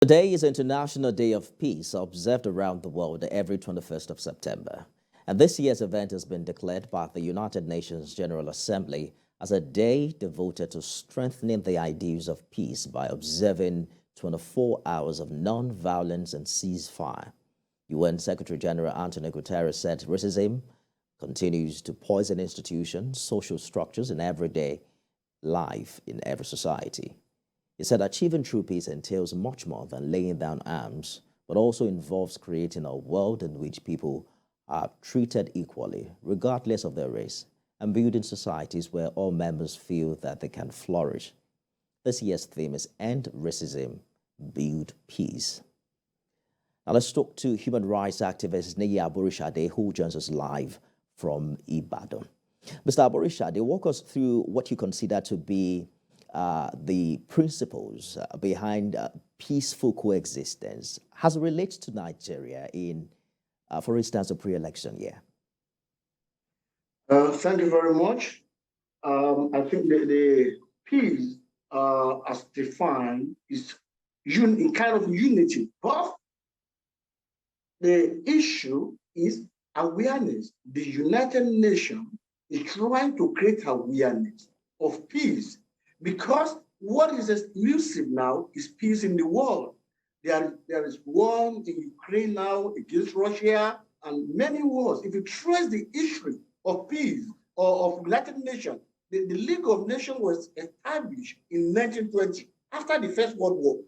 Today is International Day of Peace, observed around the world every 21st of September. And this year's event has been declared by the United Nations General Assembly as a day devoted to strengthening the ideals of peace by observing 24 hours of non-violence and ceasefire. UN Secretary General Antonio Guterres said racism continues to poison institutions, social structures, and everyday life in every society. He said achieving true peace entails much more than laying down arms, but also involves creating a world in which people are treated equally, regardless of their race, and building societies where all members feel that they can flourish. This year's theme is End Racism, Build Peace. Now let's talk to human rights activist Niyi Aborisade, who joins us live from Ibadan. Mr. Aborisade, walk us through what you consider to be the principles behind peaceful coexistence as it relates to Nigeria in, for instance, a pre-election year. Thank you very much. I think the peace, as defined, is kind of unity, but the issue is awareness. The United Nations is trying to create awareness of peace, because what is exclusive now is peace in the world. There is war in Ukraine now against Russia and many wars. If you trace the history of peace or of United Nations, the League of Nations was established in 1920 after the First World War.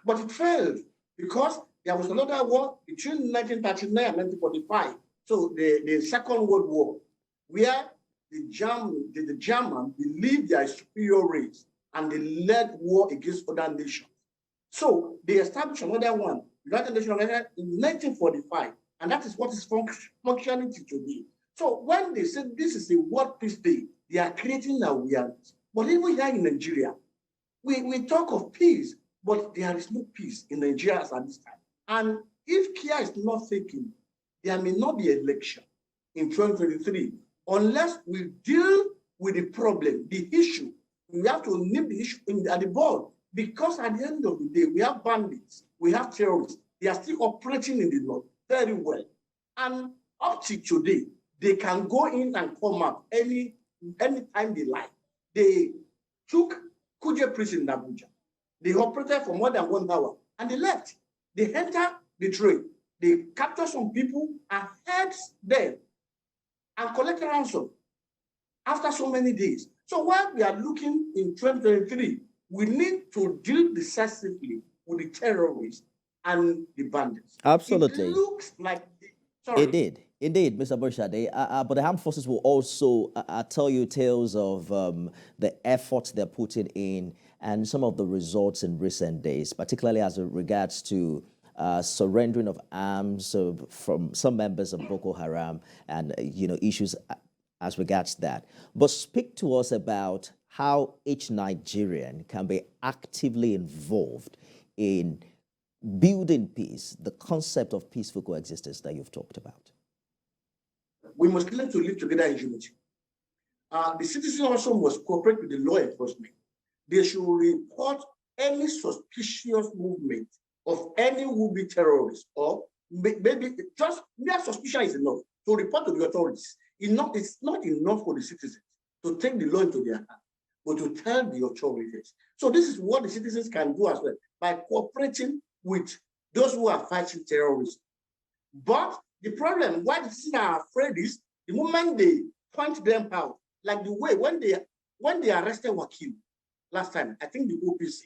But it failed because there was another war between 1939 and 1945. So the Second World War, where the German believed they are superior race and they led war against other nations. So they established another one, United Nations in 1945, and that is what is functioning today. So when they said this is a World Peace Day, they are creating awareness. But even here in Nigeria, we talk of peace, but there is no peace in Nigeria at this time. And if care is not taken, there may not be election in 2023 unless we deal with the problem, the issue. We have to nip the issue at the board, because at the end of the day, we have bandits, we have terrorists. They are still operating in the north very well. And up to today, they can go in and come out anytime they like. They took Kuje prison in Abuja. They operated for more than 1 hour and they left. They entered the train. They captured some people and held them and collected ransom after so many days. So while we are looking in 2023, we need to deal decisively with the terrorists and the bandits. Absolutely. It looks like it did. Indeed, Mr. Aborisade, but the armed forces will also tell you tales of the efforts they're putting in and some of the results in recent days, particularly as it regards to surrendering of arms from some members of Boko Haram and issues as regards that. But speak to us about how each Nigerian can be actively involved in building peace, the concept of peaceful coexistence that you've talked about. We must learn to live together in unity. The citizens also must cooperate with the law enforcement. They should report any suspicious movement of any would-be terrorist, or maybe just mere suspicion is enough to report to the authorities. It's not enough for the citizens to take the law into their hands, but to tell the authorities. So this is what the citizens can do as well, by cooperating with those who are fighting terrorism. But the problem, why the citizens are afraid, is the moment they point them out, like the way when they arrested Wakil last time, I think the OPC,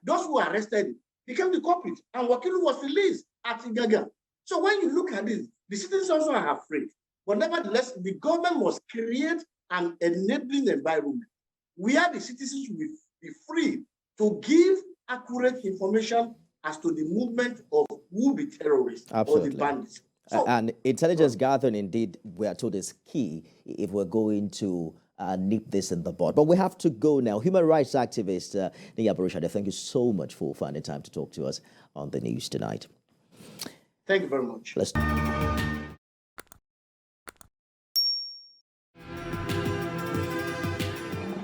those who arrested became the culprit, and Wakil was released at Igaga. So when you look at this, the citizens also are afraid. But nevertheless, the government must create an enabling environment where the citizens will be free to give accurate information as to the movement of would-be terrorists. Absolutely. Or the bandits. And intelligence gathering, indeed, we are told is key if we're going to nip this in the bud. But we have to go now. Human rights activist Niyi Aborisade, thank you so much for finding time to talk to us on the news tonight. Thank you very much. Let's